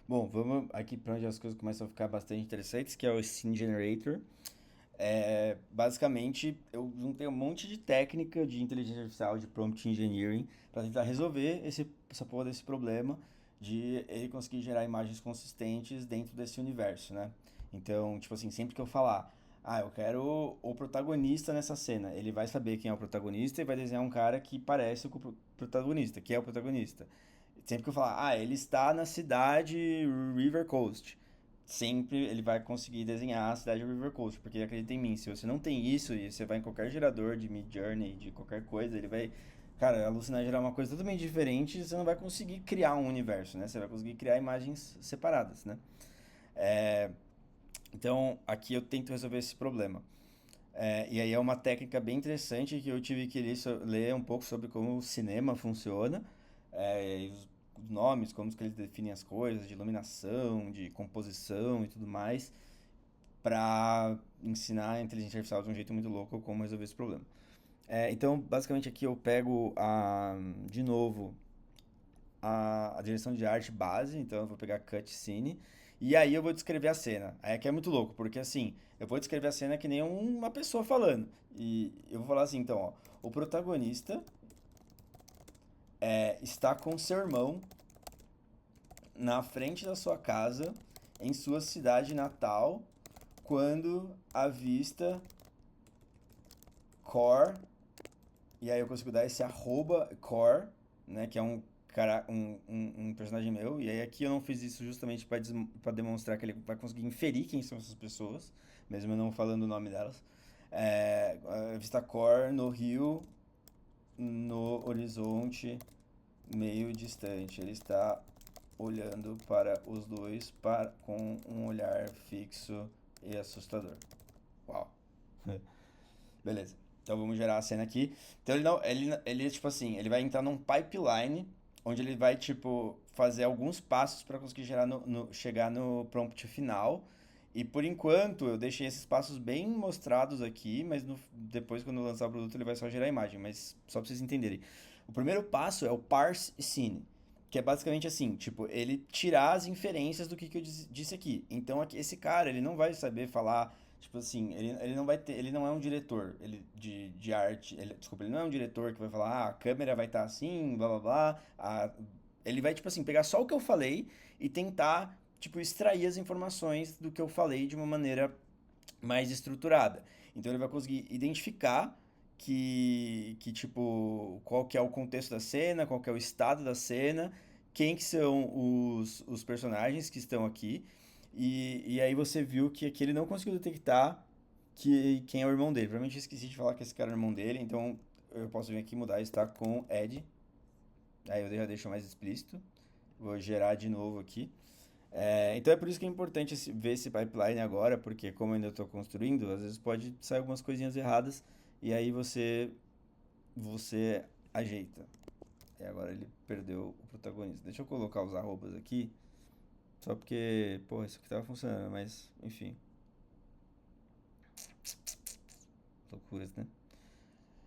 Bom, vamos aqui para onde as coisas começam a ficar bastante interessantes, que é o Scene Generator. Basicamente, eu juntei um monte de técnica de inteligência artificial, de prompt engineering, para tentar resolver essa porra desse problema de ele conseguir gerar imagens consistentes dentro desse universo, né? Então, tipo assim, sempre que eu falar, eu quero o protagonista nessa cena, ele vai saber quem é o protagonista e vai desenhar um cara que parece com o protagonista, que é o protagonista. Sempre que eu falar, ele está na cidade River Coast, sempre ele vai conseguir desenhar a cidade River Coast, porque acredita em mim, se você não tem isso e você vai em qualquer gerador de Midjourney, de qualquer coisa, ele vai, cara, alucinar gerar uma coisa totalmente diferente, e você não vai conseguir criar um universo, né? Você vai conseguir criar imagens separadas, né? É, então, aqui eu tento resolver esse problema. E aí é uma técnica bem interessante que eu tive que ler um pouco sobre como o cinema funciona, e os nomes, como que eles definem as coisas, de iluminação, de composição e tudo mais, para ensinar a inteligência artificial de um jeito muito louco como resolver esse problema. Então, basicamente aqui eu pego de novo a direção de arte base, então eu vou pegar cutscene, e aí eu vou descrever a cena. Aí aqui é muito louco, porque assim, eu vou descrever a cena que nem uma pessoa falando. E eu vou falar assim, então, ó, o protagonista está com seu irmão na frente da sua casa, em sua cidade natal, quando avista Core, e aí eu consigo dar esse arroba Core, né, que é um personagem meu, e aí aqui eu não fiz isso justamente para demonstrar que ele vai conseguir inferir quem são essas pessoas, mesmo eu não falando o nome delas. Vista Core no rio, no horizonte, meio distante. Ele está olhando para os dois com um olhar fixo e assustador. Uau. Beleza. Então vamos gerar a cena aqui. Então ele não, ele tipo assim, ele vai entrar num pipeline onde ele vai tipo fazer alguns passos para conseguir chegar no prompt final. E por enquanto eu deixei esses passos bem mostrados aqui, mas depois quando eu lançar o produto ele vai só gerar a imagem, mas só pra vocês entenderem. O primeiro passo é o parse scene, que é basicamente assim, tipo, ele tirar as inferências do que eu disse aqui. Então esse cara, ele não vai saber falar. Tipo assim, ele não vai ter, ele não é um diretor de arte, desculpa, ele não é um diretor que vai falar, a câmera vai estar assim, blá blá blá. Ele vai, tipo assim, pegar só o que eu falei e tentar, tipo, extrair as informações do que eu falei de uma maneira mais estruturada. Então ele vai conseguir identificar tipo, qual que é o contexto da cena, qual que é o estado da cena, quem que são os personagens que estão aqui. E aí você viu que aqui ele não conseguiu detectar quem é o irmão dele. Provavelmente eu esqueci de falar que esse cara é o irmão dele, então eu posso vir aqui mudar e está com Ed. Aí eu já deixo mais explícito. Vou gerar de novo aqui. Então é por isso que é importante ver esse pipeline agora, porque como eu ainda estou construindo, às vezes pode sair algumas coisinhas erradas e aí você ajeita. E agora ele perdeu o protagonista. Deixa eu colocar os arrobas aqui, só porque, pô, isso aqui tava funcionando, mas enfim, loucuras, né?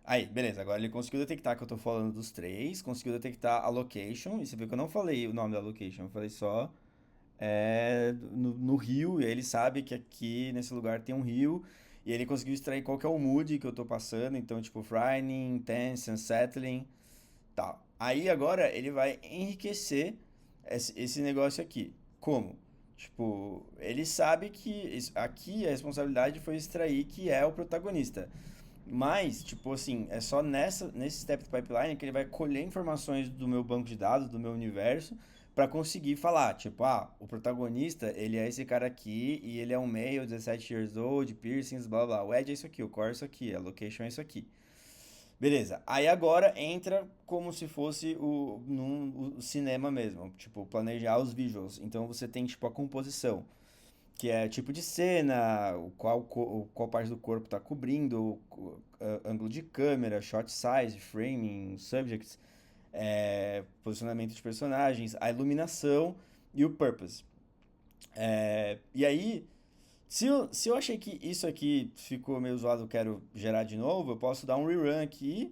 Aí, beleza, agora ele conseguiu detectar que eu tô falando dos três, conseguiu detectar a location, e você viu que eu não falei o nome da location, eu falei só no rio, e aí ele sabe que aqui nesse lugar tem um rio, e ele conseguiu extrair qual que é o mood que eu tô passando, então tipo frightening, tense, unsettling, tal. Aí agora ele vai enriquecer esse negócio aqui. Como? Tipo, ele sabe que aqui a responsabilidade foi extrair que é o protagonista. Mas, tipo assim, é só nesse step do pipeline que ele vai colher informações do meu banco de dados, do meu universo, para conseguir falar, tipo, o protagonista, ele é esse cara aqui e ele é um male, 17 years old, piercings, blá blá. O Edge é isso aqui, o core é isso aqui, a location é isso aqui. Beleza. Aí agora entra como se fosse o cinema mesmo, tipo, planejar os visuals. Então você tem, tipo, a composição que é tipo de cena, qual parte do corpo está cobrindo, ângulo de câmera, shot size, framing, subjects, posicionamento de personagens, a iluminação e o purpose. E aí, se eu achei que isso aqui ficou meio zoado, eu quero gerar de novo, eu posso dar um rerun aqui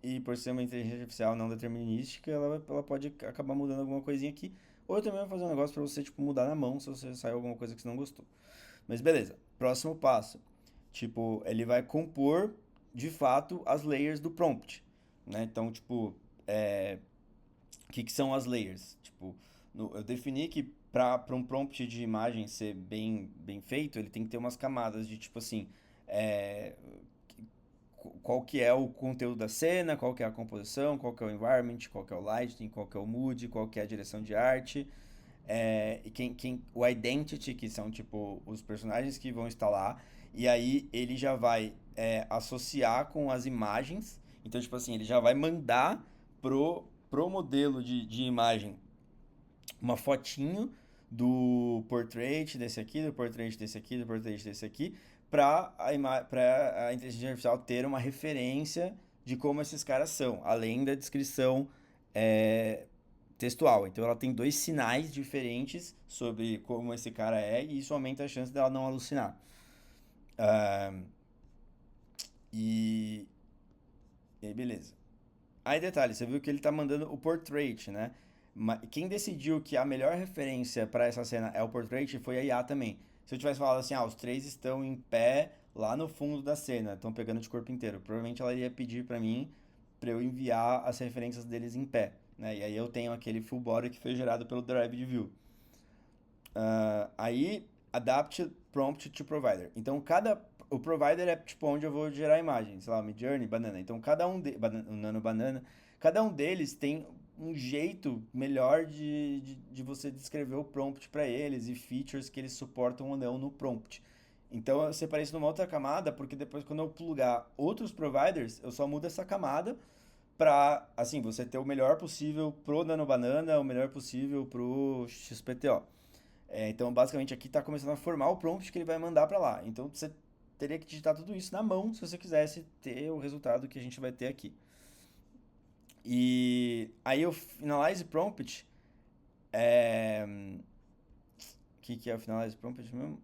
e por ser uma inteligência artificial não determinística, ela pode acabar mudando alguma coisinha aqui. ou eu também vou fazer um negócio pra você, tipo, mudar na mão se você saiu alguma coisa que você não gostou. Mas beleza, próximo passo. Tipo, ele vai compor, de fato, as layers do prompt, né? Então, tipo, o que são as layers? Tipo, eu defini que para um prompt de imagem ser bem feito, ele tem que ter umas camadas de, tipo assim, é, qual que é o conteúdo da cena, qual que é a composição, qual que é o environment, qual que é o lighting, qual que é o mood, qual que é a direção de arte, e o identity, que são tipo os personagens que vão estar lá, e aí ele já vai associar com as imagens, então tipo assim, ele já vai mandar pro modelo de imagem uma fotinho do portrait desse aqui, do portrait desse aqui, do portrait desse aqui, para a inteligência artificial ter uma referência de como esses caras são, além da descrição é, textual. Então ela tem dois sinais diferentes sobre como esse cara é e isso aumenta a chance dela não alucinar. Ah, e, e aí, beleza. Aí, detalhe, você viu que ele tá mandando o portrait, né? Quem decidiu que a melhor referência para essa cena é o portrait foi a IA também. Se eu tivesse falado assim, os três estão em pé lá no fundo da cena, estão pegando de corpo inteiro, provavelmente ela iria pedir para mim para eu enviar as referências deles em pé, né? E aí eu tenho aquele full body que foi gerado pelo Drive de View. Aí, adapt prompt to provider. Então, o provider é tipo onde eu vou gerar a imagem, sei lá, Midjourney, Banana. Então, o Nano Banana, cada um deles tem um jeito melhor de você descrever o prompt para eles e features que eles suportam ou não no prompt. Então, eu separei isso numa outra camada, porque depois, quando eu plugar outros providers, eu só mudo essa camada para, assim, você ter o melhor possível pro Nano Banana, o melhor possível pro XPTO. Então, basicamente, aqui está começando a formar o prompt que ele vai mandar para lá. Então, você teria que digitar tudo isso na mão se você quisesse ter o resultado que a gente vai ter aqui. E aí o finalize prompt é... O que é o finalize prompt mesmo?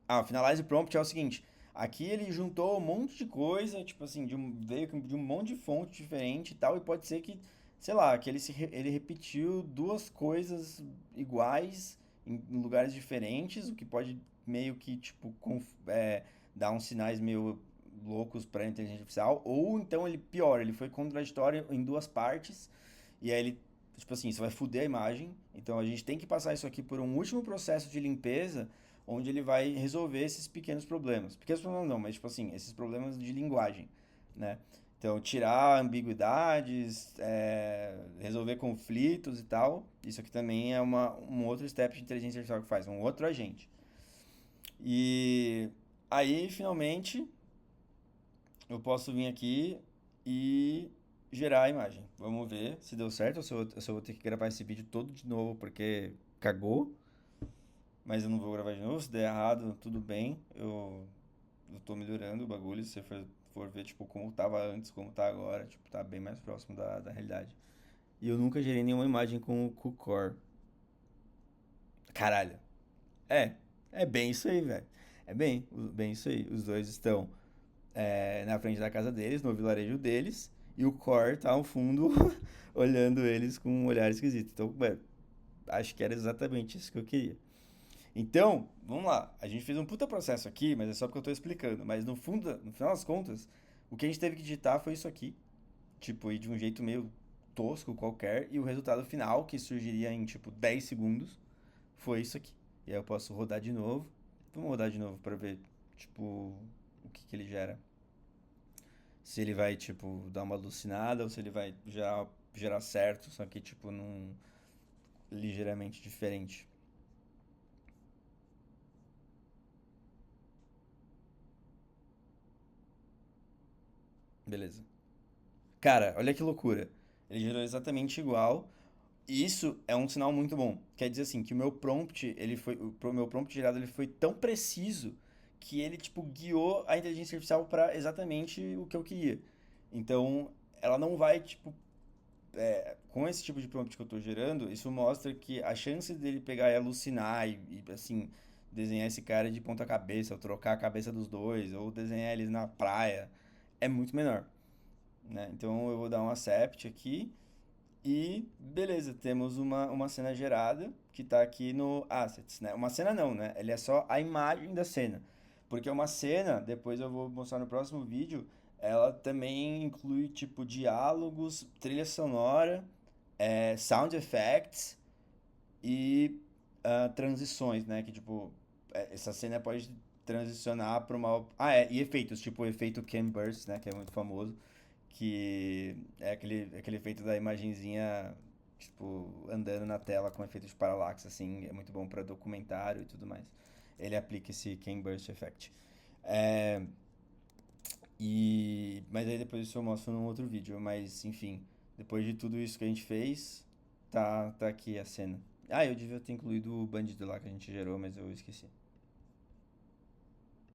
O finalize prompt é o seguinte. Aqui ele juntou um monte de coisa, tipo assim, veio de um monte de fonte diferente e tal, e pode ser que, sei lá, que ele repetiu duas coisas iguais em lugares diferentes, o que pode meio que, tipo, dar uns sinais meio loucos para a inteligência artificial, ou então ele, pior, ele foi contraditório em duas partes, e aí ele, tipo assim, isso vai foder a imagem, então a gente tem que passar isso aqui por um último processo de limpeza, onde ele vai resolver esses pequenos problemas. Pequenos problemas não, mas tipo assim, esses problemas de linguagem, né? Então, tirar ambiguidades, resolver conflitos e tal. Isso aqui também é um outro step de inteligência artificial que faz, um outro agente. E aí, finalmente, eu posso vir aqui e gerar a imagem. Vamos ver se deu certo ou se eu vou ter que gravar esse vídeo todo de novo porque cagou. Mas eu não vou gravar de novo. Se der errado, tudo bem. Eu tô melhorando o bagulho. Se você for ver, tipo, como tava antes, como tá agora, tipo, tá bem mais próximo da realidade. E eu nunca gerei nenhuma imagem com o Core. Caralho. É, é bem isso aí, velho. É bem isso aí. Os dois estão na frente da casa deles, no vilarejo deles, e o Core tá ao fundo olhando eles com um olhar esquisito. Então, velho, acho que era exatamente isso que eu queria. Então, vamos lá. A gente fez um puta processo aqui, mas é só porque eu tô explicando. Mas no fundo, no final das contas, o que a gente teve que digitar foi isso aqui. Tipo, e de um jeito meio tosco qualquer. E o resultado final, que surgiria em tipo 10 segundos, foi isso aqui. E aí eu posso rodar de novo. Vamos rodar de novo pra ver, tipo, o que ele gera. Se ele vai, tipo, dar uma alucinada ou se ele vai gerar certo, só que, tipo, num ligeiramente diferente. Beleza. Cara, olha que loucura. Ele gerou exatamente igual. E isso é um sinal muito bom. Quer dizer assim, que o meu prompt, o meu prompt gerado, ele foi tão preciso que ele tipo guiou a inteligência artificial para exatamente o que eu queria. Então, ela não vai tipo com esse tipo de prompt que eu tô gerando, isso mostra que a chance dele pegar e alucinar e assim desenhar esse cara de ponta cabeça, ou trocar a cabeça dos dois, ou desenhar eles na praia, é muito menor, né? Então eu vou dar um accept aqui. E beleza, temos uma cena gerada que tá aqui no Assets, né? Uma cena não, né? Ele é só a imagem da cena. Porque uma cena, depois eu vou mostrar no próximo vídeo, ela também inclui tipo diálogos, trilha sonora, sound effects e transições, né? Que tipo, essa cena pode transicionar para uma. Ah, e efeitos, tipo o efeito Cam Burst, né? Que é muito famoso que é aquele efeito da imagenzinha, tipo, andando na tela com efeito de paralaxe, assim, é muito bom para documentário e tudo mais. Ele aplica esse Ken Burst Effect. É, mas aí depois isso eu mostro num outro vídeo, mas enfim, depois de tudo isso que a gente fez, tá aqui a cena. Ah, eu devia ter incluído o bandido lá que a gente gerou, mas eu esqueci.